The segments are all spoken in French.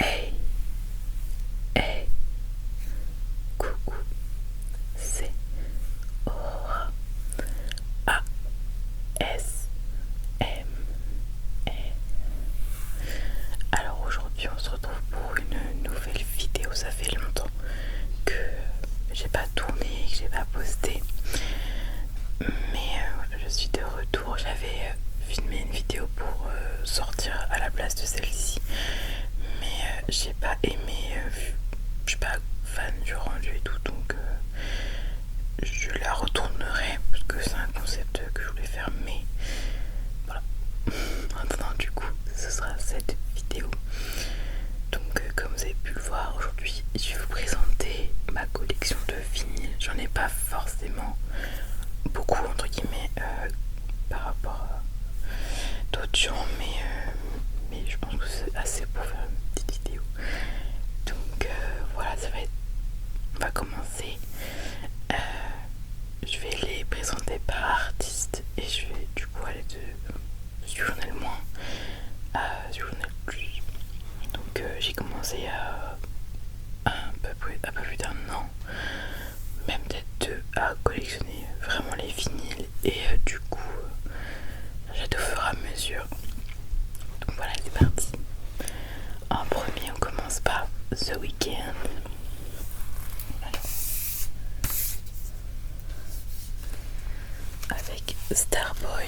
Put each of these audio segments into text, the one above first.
Hey, hey, coucou, c'est Aura ASMR. Alors aujourd'hui on se retrouve pour une nouvelle vidéo. Ça fait longtemps que j'ai pas tourné, que j'ai pas posté, mais je suis de retour. J'avais filmé une vidéo pour sortir à la place de celle-ci, mais j'ai pas aimé, je suis pas fan du rendu et tout, donc je la retournerai parce que c'est un concept que je voulais faire, mais voilà. Maintenant du coup ce sera cette vidéo. Donc comme vous avez pu le voir, aujourd'hui je vais vous présenter ma collection de vinyles. J'en ai pas forcément beaucoup entre guillemets par rapport à d'autres gens, mais je pense que c'est assez pour faire une petite vidéo. Donc voilà, ça va être, on va commencer. Je vais les présenter par artiste et je vais du coup aller de journal moins à journal plus. Donc j'ai commencé à un peu plus d'un an, même peut-être deux, à collectionner vraiment les vinyles et du coup j'achète au fur et à mesure. Donc voilà, c'est parti. En premier on commence par The Weeknd. Avec Starboy.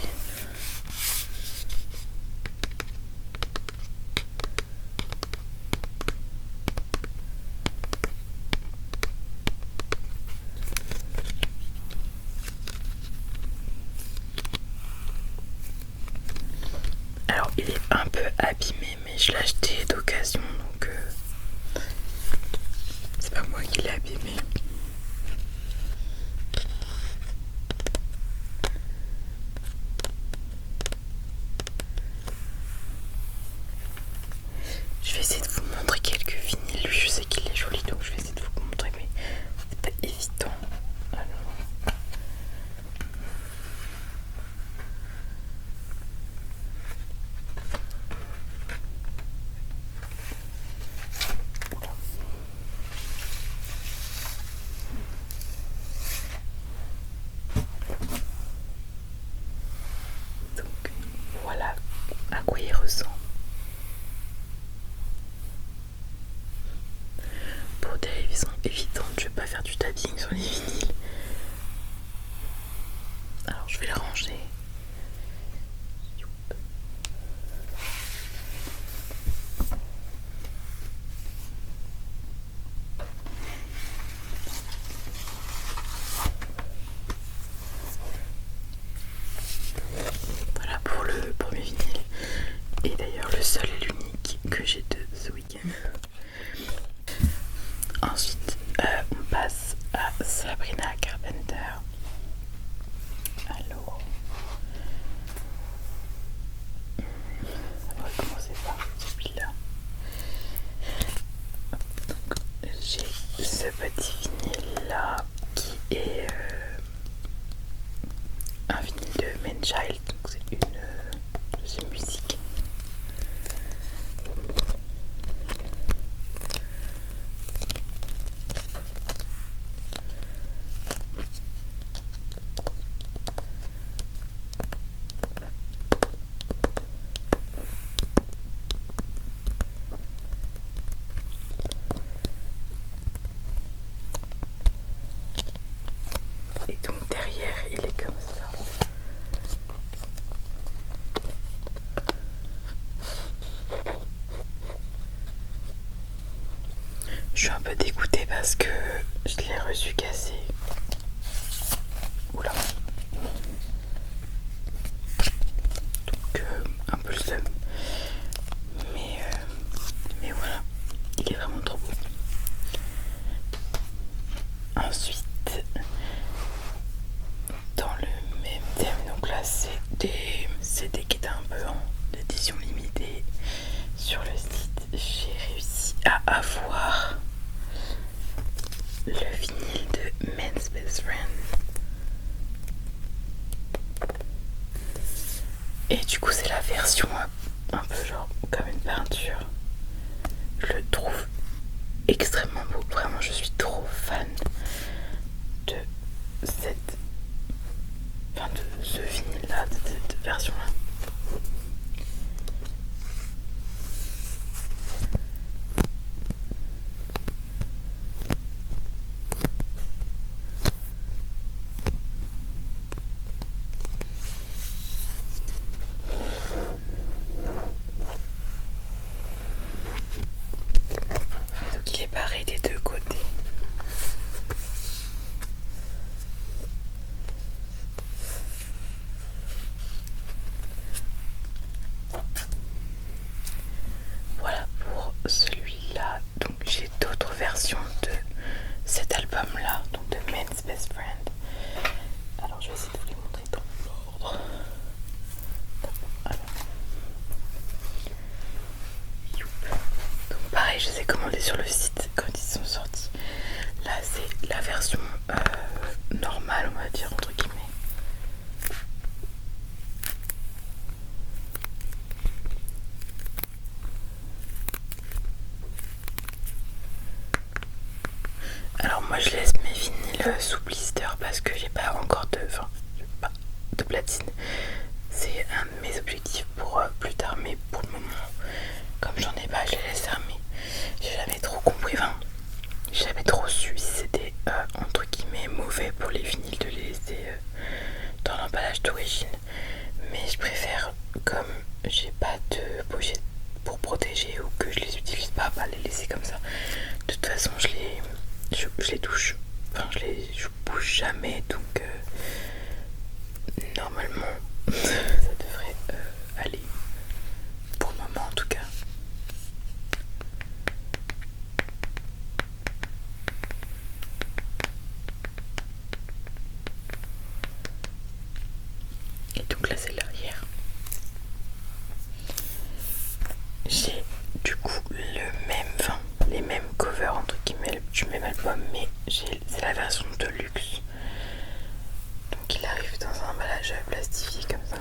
Alors il est un peu abîmé, mais je l'ai acheté d'occasion, donc c'est pas moi qui l'ai abîmé. Je vais essayer de vous montrer quelques vinyles. Lui, je sais qu'il est joli, donc je vais essayer de vous montrer, mais c'est pas évident. Alors. Donc voilà à quoi il ressemble. Pour des raisons évidentes, je vais pas faire du tapping sur les vinyles. Alors je vais les ranger. Voilà pour le premier vinyle. Et d'ailleurs le seul et l'unique que j'ai de ce week-end. Ensuite on passe à Sabrina Carpenter. Alors on va commencer par celui-là. Donc j'ai ce petit vinyle là qui est un vinyle de Manchild, donc c'est une de ses musiques. Et donc derrière il est comme ça. Je suis un peu dégoûtée parce que je l'ai reçu cassé. Oula. Donc un peu le seum. Mais voilà, il est vraiment trop beau. Ensuite, dans le même thème, donc là c'est des CD qui étaient un peu en édition limitée. Sur le site, j'ai réussi à avoir le vinyle de celui-là. Donc j'ai d'autres versions de cet album-là, donc de Men's Best Friend. Alors je vais essayer de vous les montrer dans l'ordre. Donc pareil, je les ai commandés sur le site quand ils sont sortis. Là c'est la version normale, on va dire, entre guillemets. Alors moi je laisse mes vinyles sous blister parce que j'ai pas encore de platine. C'est un de mes objectifs pour plus tard, mais pour le moment, comme j'en ai pas, je les laisse fermer. J'ai jamais trop compris, j'ai jamais trop su si c'était entre guillemets mauvais pour les vinyles de les laisser dans l'emballage d'origine. Mais je préfère, comme j'ai pas de pochette pour protéger ou que je les utilise pas, les laisser comme ça. De toute façon je les touche, je bouge jamais, donc normalement ça devrait aller, pour le moment en tout cas. Et donc là c'est l'arrière. J'ai du coup les mêmes covers entre guillemets du même album, mais c'est la version de luxe. Donc il arrive dans un emballage plastifié comme ça.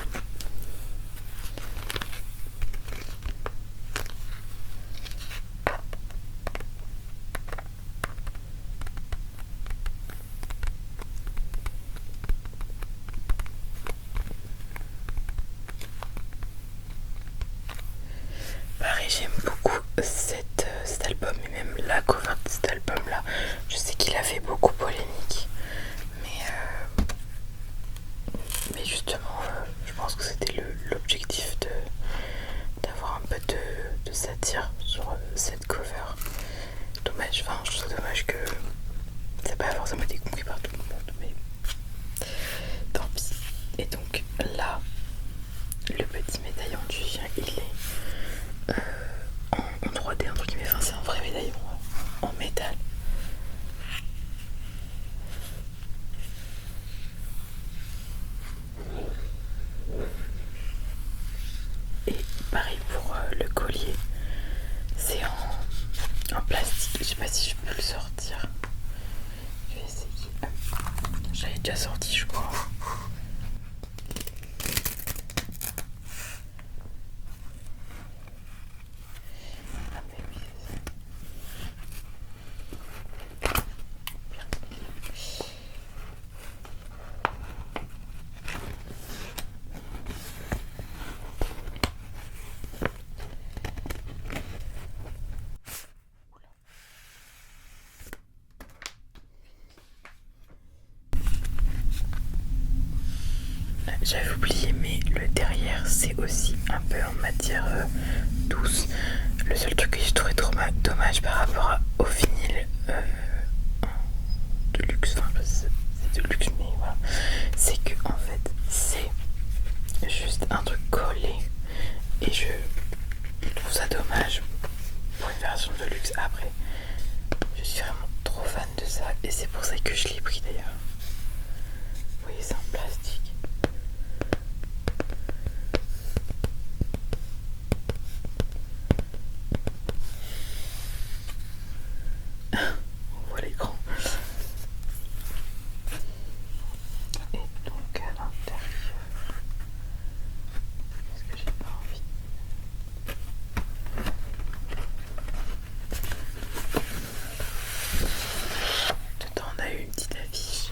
Pareil, j'aime beaucoup cet album et même la cover de cet album là. Je sais qu'il a fait beaucoup polémique, mais justement je pense que c'était l'objectif d'avoir un peu de satire sur cette cover. Dommage, je trouve dommage que ça n'a pas forcément été compris par tout le monde, mais tant pis. Et donc là, le petit médaillon du chien, il est en 3D entre guillemets, c'est un vrai médaillon en métal. Et pareil pour le collier, c'est en plastique. Je sais pas si je peux le sortir. Je vais essayer. J'avais déjà sorti, je crois. Ah mais oui, c'est ça. J'avais oublié, mais le derrière c'est aussi un peu en matière douce. Le seul truc que j'ai trouvé trop dommage par rapport au vinyle de luxe, c'est de luxe, mais voilà, c'est que en fait c'est juste un truc collé et je trouve ça dommage pour une version de luxe. Après, je suis vraiment trop fan de ça et c'est pour ça que je l'ai pris d'ailleurs. Vous voyez, c'est en plastique. On voit l'écran. Et donc à l'intérieur, est-ce que j'ai pas envie? Dedans on a eu une petite affiche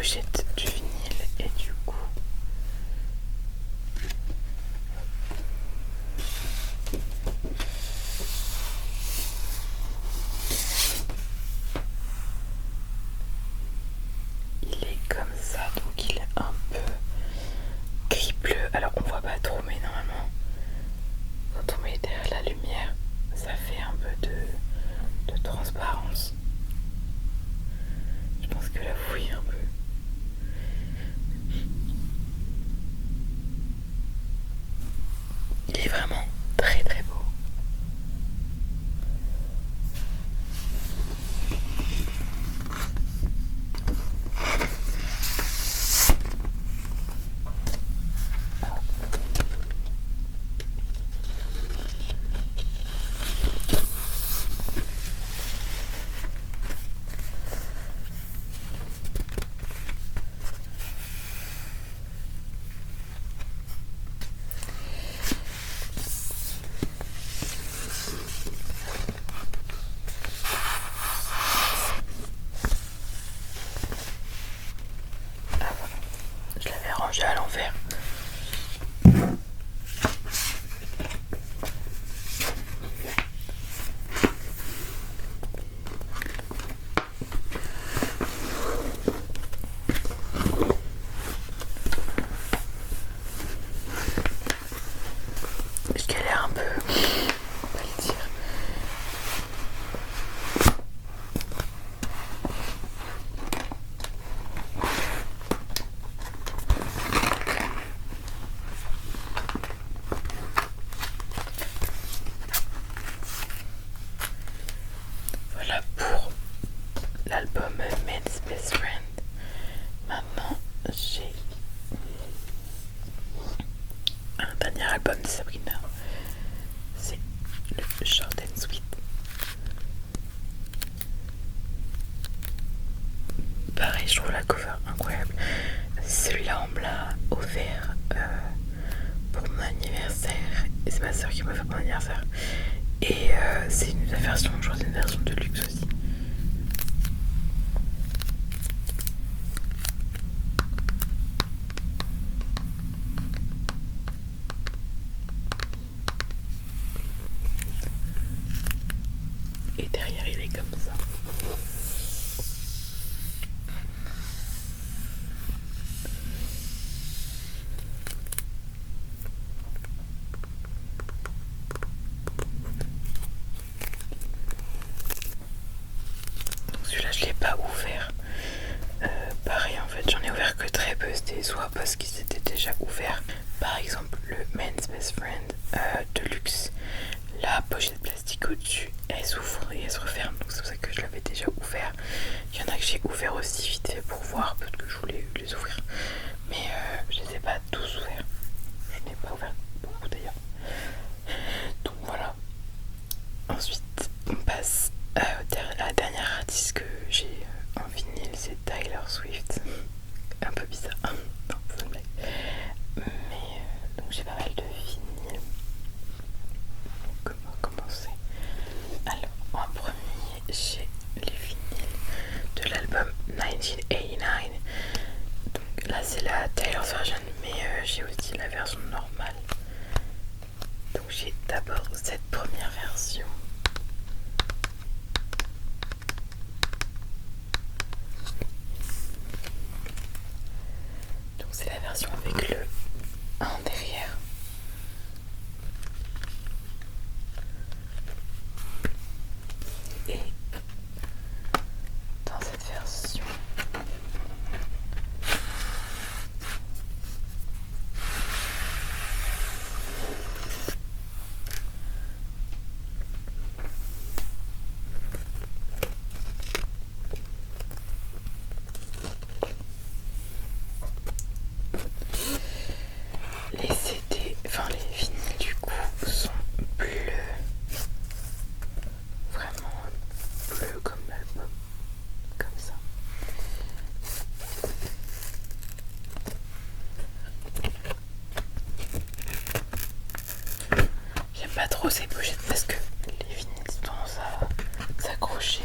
pochette du vinyle et du coup il est comme ça, donc il est un peu gris bleu. Alors on voit pas trop, mais normalement quand on met derrière la lumière ça fait un peu de transparence. Je pense que là vous voyez un peu. Il est vraiment très très beau. Je l'avais rangé à l'envers. Je galère un peu, on va le dire. Voilà pour l'album Men's Best Friend. Maintenant, j'ai un dernier album de Sabrina. C'est le Short and Sweet. Pareil, je trouve la cover incroyable. Celui-là, on me l'a offert pour mon anniversaire. Et c'est ma soeur qui m'a fait pour mon anniversaire. Et c'est une version, je crois que c'est une version de luxe aussi. Et derrière il est comme ça. Donc celui-là je l'ai pas ouvert. Pareil en fait j'en ai ouvert que très peu. C'était soit parce qu'ils étaient déjà ouverts. Par exemple le Men's Best Friend de luxe. La pochette plastique au-dessus, elle s'ouvre et elle se referme, donc c'est pour ça que je l'avais déjà ouvert. Il y en a que j'ai ouvert aussi vite fait pour voir, peut-être que je voulais les ouvrir, mais je les ai pas tous ouverts. Je n'ai pas ouvert beaucoup d'ailleurs. Donc voilà. Ensuite, on passe à la dernière artiste que j'ai en vinyle, c'est Taylor Swift. Un peu bizarre, non, c'est une blague. Mais donc j'ai pas mal de vinyles. Comment commencer? Alors en premier j'ai les vinyles de l'album 1989. Donc là c'est la Taylor's version, mais j'ai aussi la version normale. Donc j'ai d'abord cette première version. Donc c'est la version avec le 1 derrière. Et dans cette version, les CD, enfin les vinyles du coup sont bleus, vraiment bleus comme l'album, comme ça. J'aime pas trop ces pochettes parce que les vinyles ont tendance à s'accrocher.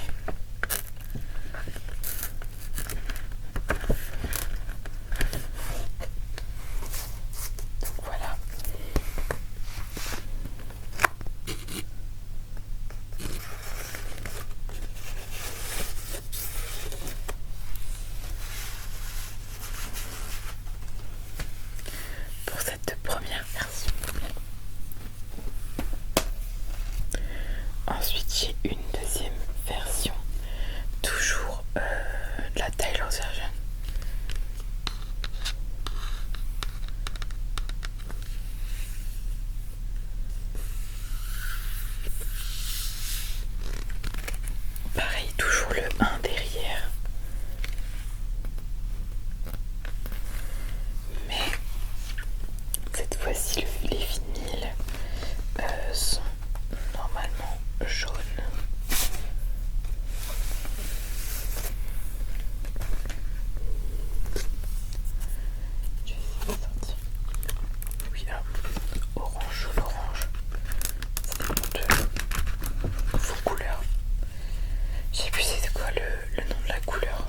Je sais plus c'est quoi le nom de la couleur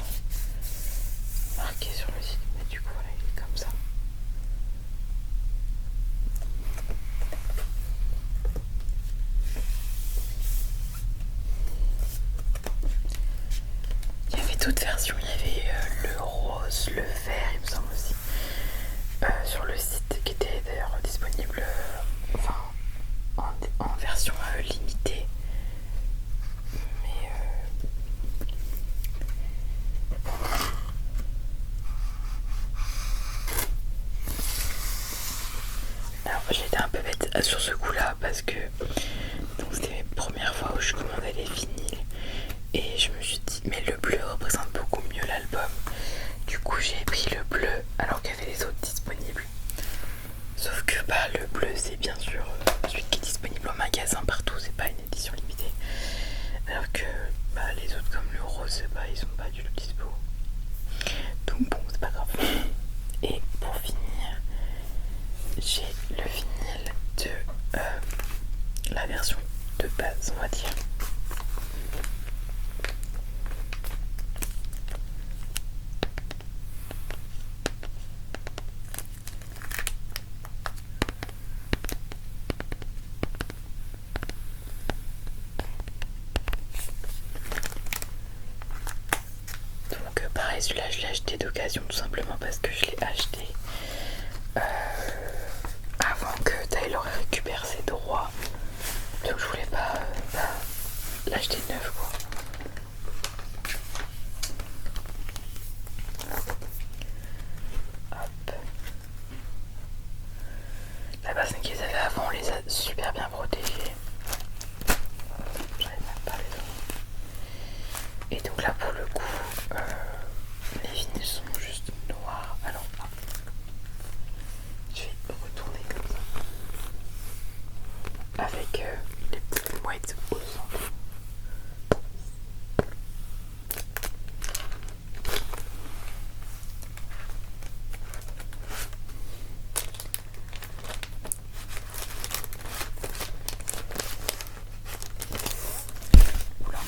marqué sur le site, mais du coup voilà, il est comme ça. Il y avait d'autres versions, il y avait le rose, le vert il me semble aussi, sur le site, qui était d'ailleurs disponible enfin en version limitée. Mais alors j'étais un peu bête sur ce coup là parce que donc c'était mes premières fois où je commandais les vinyles et je me suis dit mais le bleu représente beaucoup mieux l'album. Du coup j'ai pris le bleu alors qu'il y avait les autres disponibles. Sauf que bah le bleu c'est bien sûr celui qui est disponible au magasin partout, c'est pas une édition limitée. Alors que bah, les autres comme le rose bah, ils sont pas du tout dispo. Donc bon c'est pas grave. Et pour finir j'ai le vinyle de la version de base on va dire. Donc pareil celui-là je l'ai acheté d'occasion tout simplement parce que je l'ai acheté avant que Taylor récupère ses droits. Donc je voulais pas l'acheter neuf quoi. Hop. La bassine qu'ils avaient avant on les a super bien protégés. J'arrive même pas à les ouvrir. Et donc là pour le coup les vinyles sont juste noirs. Alors je vais retourner comme ça avec les petites mouettes au centre. Oula.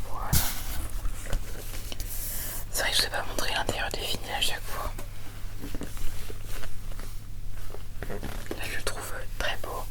Voilà. C'est vrai que je ne sais pas montrer l'intérieur des vinyles à chaque fois. Là je le trouve très beau.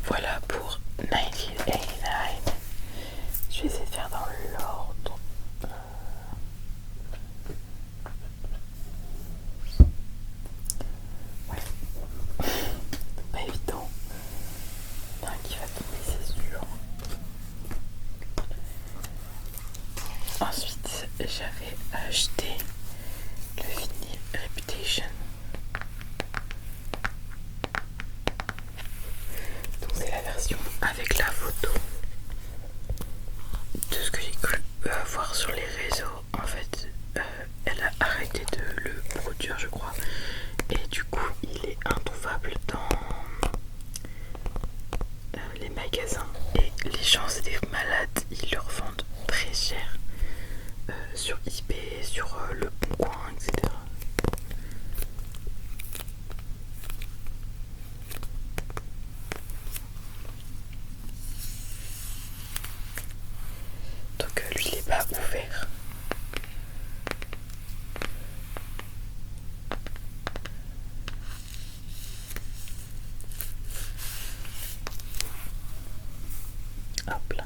Voilà pour 1989. Je vais essayer de faire dans l'ordre. Ouais. Pas évident. Il y en a un qui va tomber, c'est sûr. Ensuite, j'avais acheté le vinyle Reputation. Donc c'est la version avec la photo. De ce que j'ai cru voir sur les réseaux, en fait, elle a arrêté de le produire, je crois. Et du coup, il est introuvable dans les magasins. Et les gens, c'est des malades, ils le revendent très cher sur eBay, sur le Bon Coin, etc. Donc lui, il n'est pas ouvert. Hop là.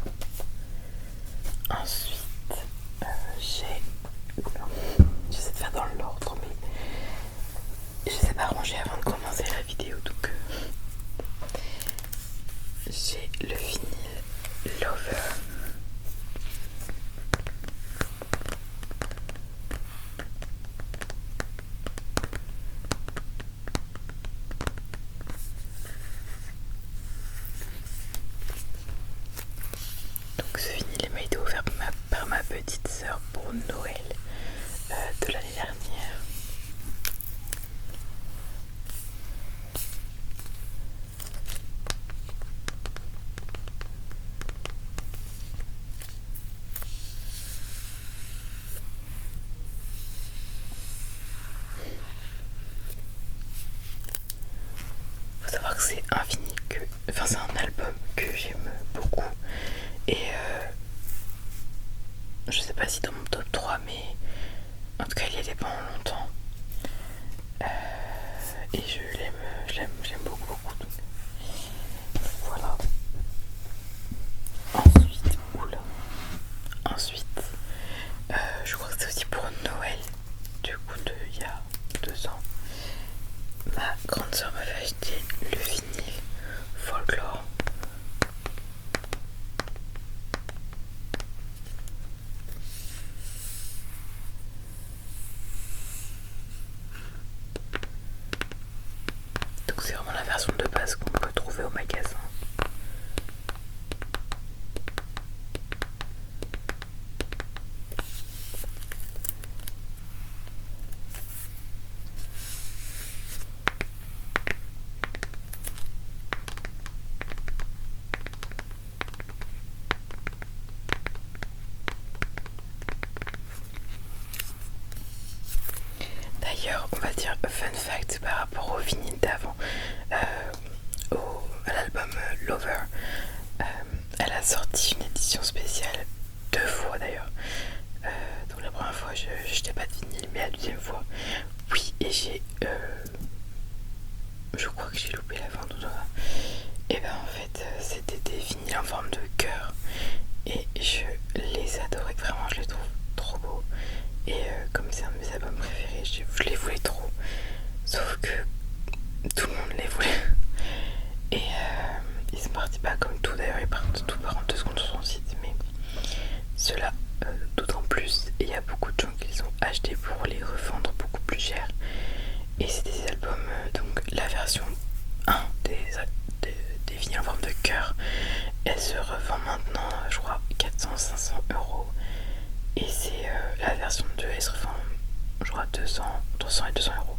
Ensuite, j'ai... Oula, j'essaie de faire dans l'ordre. c'est un vinyle enfin c'est un album que j'aime beaucoup et je sais pas si dans mon top 3 mais en tout cas il y était pendant longtemps et j'aime beaucoup donc voilà. Ensuite, je crois que c'est aussi pour Noël, du coup il y a 2 ans, ma grande soeur m'avait acheté le vinyle Folklore. Donc c'est vraiment la version de base qu'on peut trouver au magasin. D'ailleurs, on va dire fun fact par rapport au vinyle d'avant, à l'album Lover, elle a sorti une édition spéciale 2 fois d'ailleurs. Donc la première fois je n'achetais pas de vinyle, mais la deuxième fois oui, et je crois que j'ai loupé la vente. Et ben en fait c'était des vinyles en forme de cœur et je les adorais, vraiment je les trouve trop beaux et comme c'est un de mes albums préférés je les voulais trop, sauf que tout le monde les voulait et ils sont partis pas comme tout d'ailleurs, ils partent tout par en 2 secondes sur son site, mais ceux-là d'autant plus, et il y a beaucoup de gens qui les ont achetés pour les revendre beaucoup plus cher et c'est des albums donc la version 1 des vinyles en forme de cœur, elle se revend maintenant je crois 400-500 euros et c'est la version 2 elle se revend je crois 200 et 200 euros.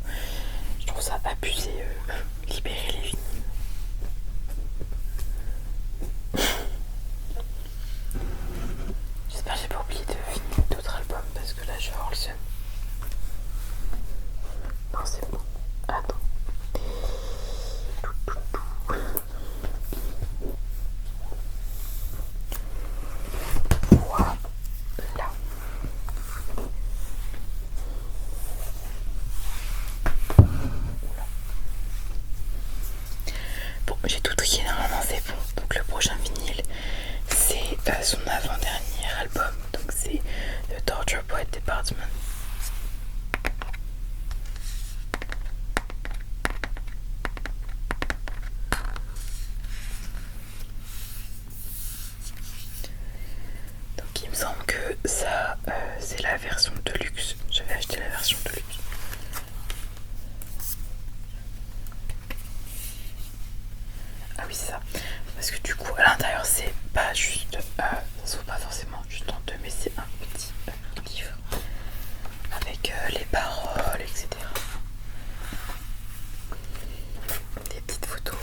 Je trouve ça abusé, libérer les vinyles. J'espère que j'ai pas oublié de finir d'autres albums parce que là je vais avoir le seum. Non c'est bon. Attends. Voilà. Bon, j'ai tout trié, normalement c'est bon. Donc le prochain vinyle, c'est son avant-dernier album. Donc c'est The Torture Poet Department. Donc il me semble que ça, c'est la version de luxe. J'avais acheté la version de luxe. Ah oui c'est ça, parce que du coup à l'intérieur c'est pas juste, ça s'ouvre pas forcément juste en 2 mais c'est un petit livre avec les paroles etc. Des petites photos.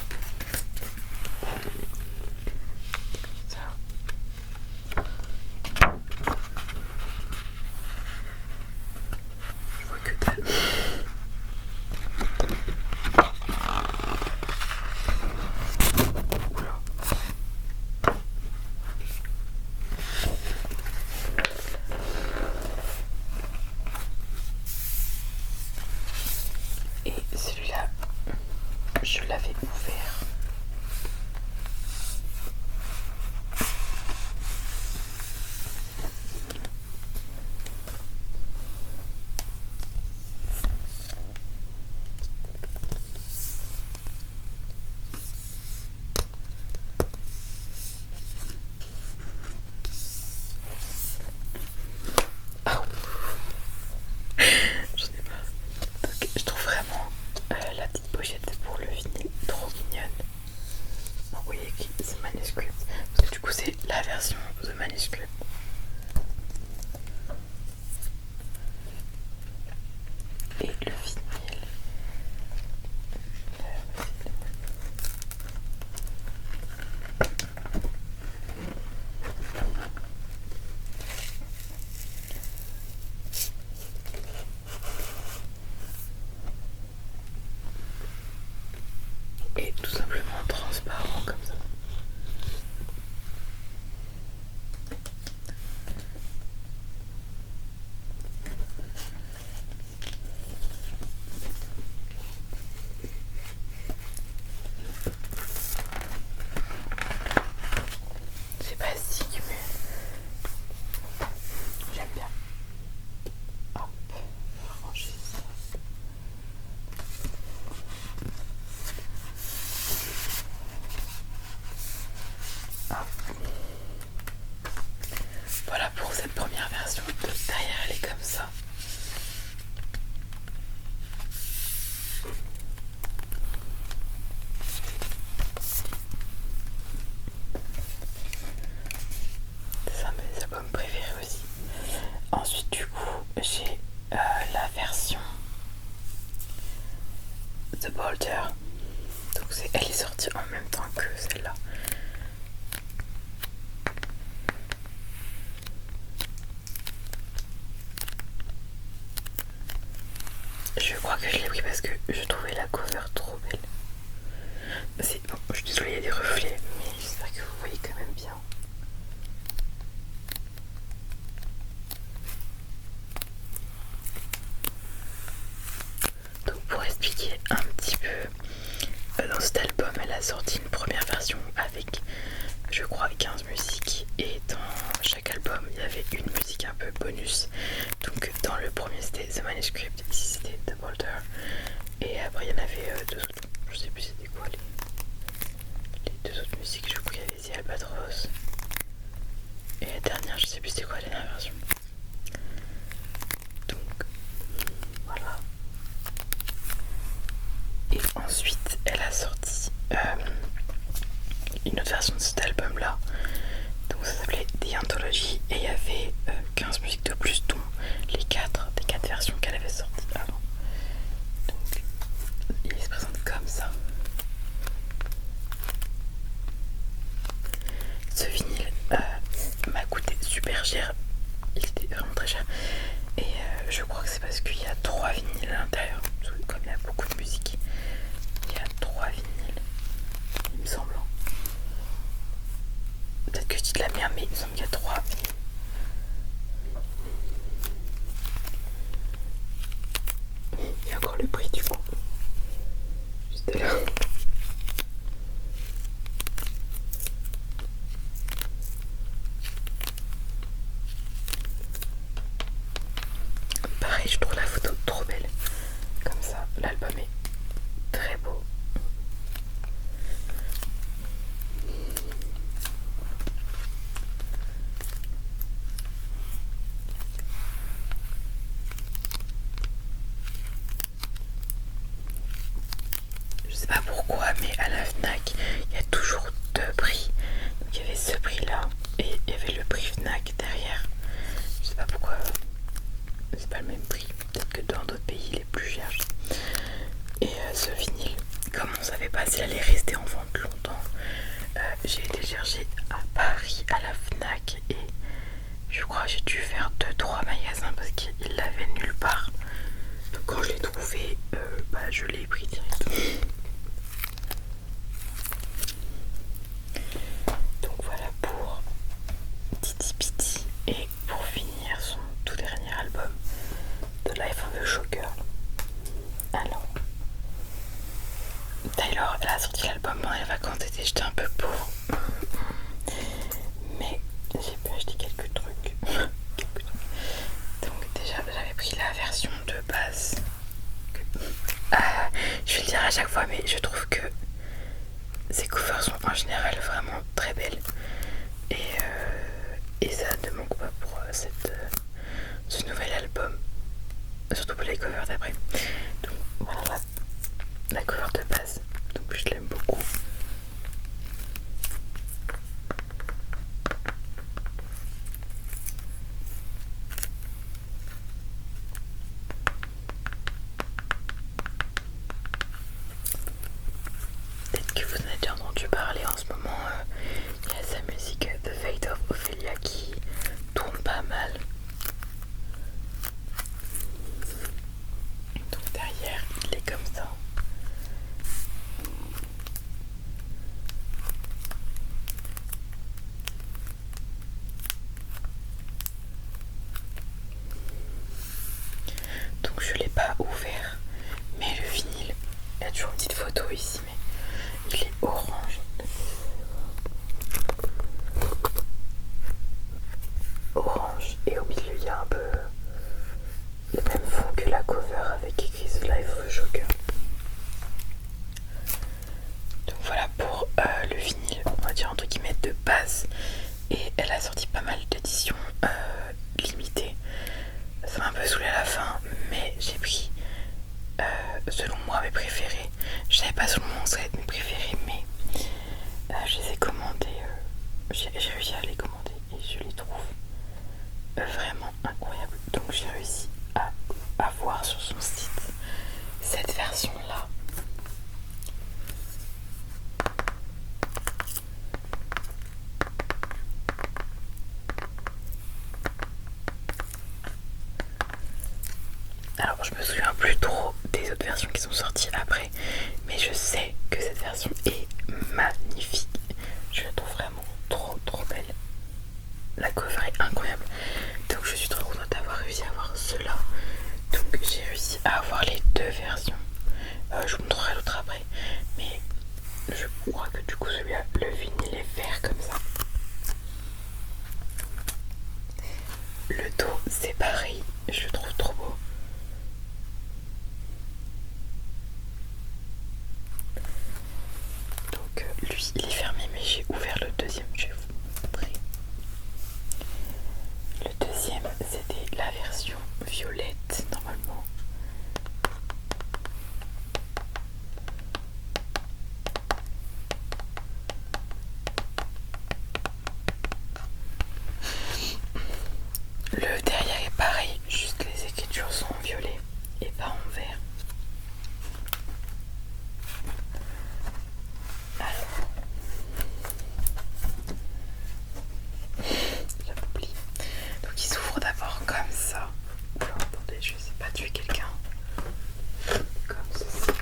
Ça. Je vois que dalle. Et celui-là, je l'avais ouvert. J'en ai marre. Donc, je trouve vraiment la petite pochette pour le vinyle trop mignonne. Bolter. Donc elle est sortie en même temps que celle-là. Je crois que je l'ai pris parce que je trouvais la cover trop belle. Bon, je suis désolée, il y a des reflets, mais j'espère que vous voyez quand même bien. Donc pour expliquer un petit peu, dans cet album elle a sorti une première version avec je crois 15 musiques et dans chaque album il y avait une musique un peu bonus. Donc dans le premier c'était The Manuscript, ici c'était The Boulder et après il y en avait deux autres, je sais plus c'était quoi les deux autres musiques. Je crois qu'il y avait The Albatros et la dernière je sais plus c'était quoi la dernière version. Donc voilà. Et ensuite elle a sorti une autre version de cet album là, donc ça s'appelait The Anthology et il y avait 15 musiques de plus dont les 4 des 4 versions qu'elle avait sorties avant. Donc il se présente comme ça. Ce vinyle m'a coûté super cher, il était vraiment très cher et je crois que c'est parce qu'il y a 3 vinyles à l'intérieur, comme il y a beaucoup de musique il y a 3 vinyles il me semble. Peut-être que je dis de la merde, mais il me semble qu'il y a 3 vinyles. Il y a encore le prix du coup. Juste là. Pareil, je trouve la photo trop belle. Comme ça, l'album est très beau. Je sais pas pourquoi, mais à la Fnac, il y a toujours 2 prix. Donc il y avait ce prix là et il y avait le prix Fnac derrière. Je sais pas pourquoi c'est pas le même prix. Peut-être que dans d'autres pays il est plus cher. Et ce vinyle, comme on savait pas s'il allait rester en vente longtemps, j'ai été chercher à Paris à la Fnac et je crois que j'ai dû faire 2-3 magasins parce qu'il l'avait nulle part. Donc quand je l'ai trouvé, je l'ai pris direct. Donc voilà pour Titi Piti. Et pour finir son tout dernier album, The Life of a Showgirl. Alors, Taylor, elle a sorti l'album pendant les vacances d'été, j'étais un peu pauvre. Mais j'ai pu acheter quelques trucs. Donc déjà j'avais pris la version de base. Je vais le dire à chaque fois, mais je trouve que ces covers sont en général vraiment très belles. Et ça ne manque pas pour ce nouvel album. Surtout pour les covers d'après. Donc voilà la cover de base. Donc je l'aime beaucoup. Peut-être que vous en avez déjà entendu parler en ce moment. Il y a sa musique The Fate of Ophelia qui tourne pas mal. Donc derrière il est comme ça. Donc je l'ai pas ouvert, mais le vinyle, il y a toujours une petite photo ici, mais il est orange. Orange, et au milieu il y a un peu le même fond que la cover avec écrit The Life of a Showgirl. Donc voilà pour le vinyle, on va dire entre guillemets de base. Et elle a sorti pas mal d'éditions limitées. Ça m'a un peu saoulé à la fin, mais j'ai pris selon moi mes préférés. Je savais pas selon moi ça allait être mes préférés, mais je les ai commandés. J'ai réussi à les commander et je les trouve vraiment incroyables. Donc j'ai réussi à avoir sur son site cette version là Alors je me souviens plus trop des autres versions qui sont sorties après, mais je sais que cette version est magnifique. Je la trouve vraiment trop belle. La cover est incroyable. Donc je suis trop contente d'avoir réussi à avoir cela. Donc j'ai réussi à avoir les deux versions. Je vous montrerai l'autre après. Mais je crois que du coup celui-là, le vinyle est vert comme ça. Le dos c'est pareil, je le trouve trop beau. Donc lui il est fermé, mais j'ai ouvert le deuxième, je vais vous montrer. Le deuxième c'était la version violette normalement. Le derrière est pareil, juste les écritures sont en violet et pas en vert. Alors, j'avais oublié. Donc il s'ouvre d'abord comme ça. Oula, attendez, je sais pas tuer quelqu'un. Comme ceci.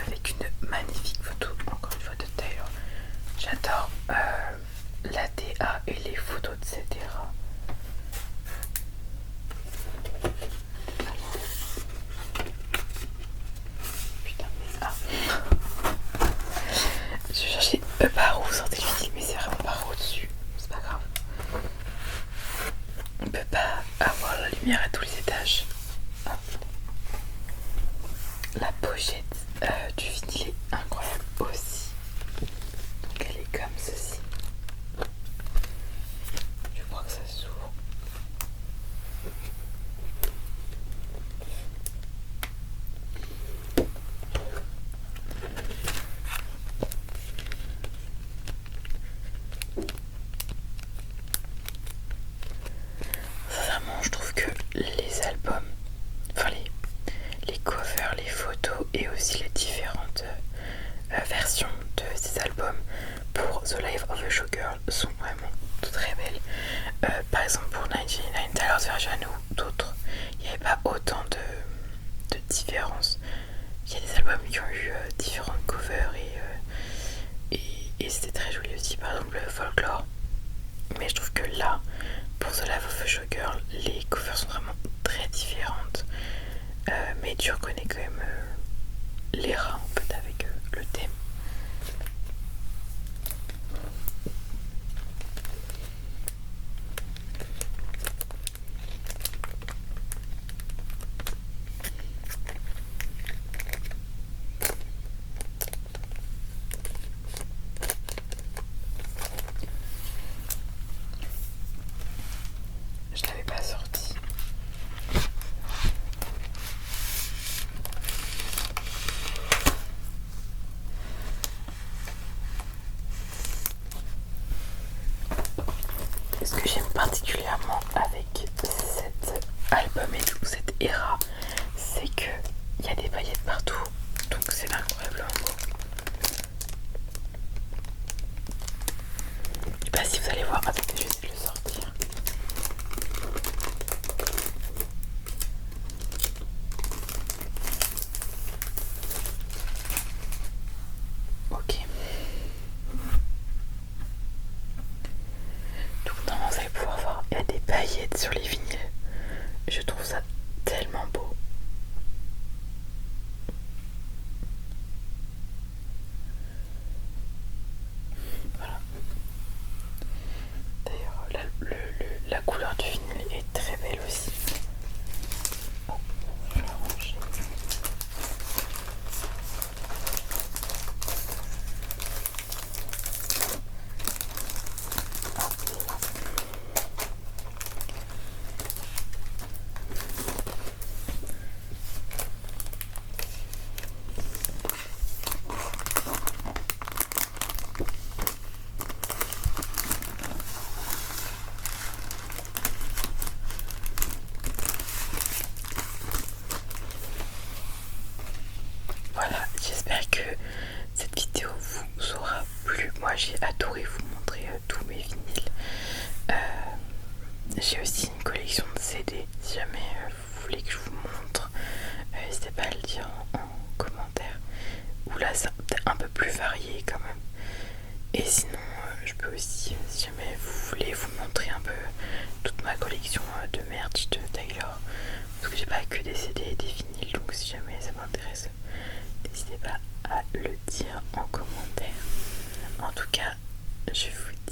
Avec une magnifique photo, encore une fois de Taylor. J'adore la DA et les photos, etc. Putain, ah. Je cherchais par où sortait le vinyle, mais c'est vraiment par au-dessus. C'est pas grave. On peut pas avoir la lumière à tous les étages. Ah. La pochette du vinyle est incroyable aussi. Donc elle est comme ceci. Je crois que ça s'ouvre. Sincèrement, je trouve que les albums, enfin les covers, les photos et aussi les différentes versions de ces albums pour The Life of a Showgirl sont vraiment très belles. Par exemple pour 99 Tyler's Version ou d'autres, il n'y avait pas autant de différences. Il y a des albums qui ont eu différentes covers et c'était très joli aussi, par exemple le Folklore. Mais je trouve que là, pour The Life of a Showgirl, les covers sont vraiment très différentes. Mais tu reconnais quand même les rats en fait avec le thème. Je l'avais pas sorti. Ce que j'aime particulièrement avec cet album et tout cette era, c'est que il y a des paillettes partout, donc c'est incroyablement beau. Je sais pas si vous allez voir, attendez, je vais essayer de le sortir. Et sinon, je peux aussi, si jamais vous voulez, vous montrer un peu toute ma collection de merch de Tyler. Parce que j'ai pas que des CD et des vinyles, donc si jamais ça m'intéresse, n'hésitez pas à le dire en commentaire. En tout cas, je vous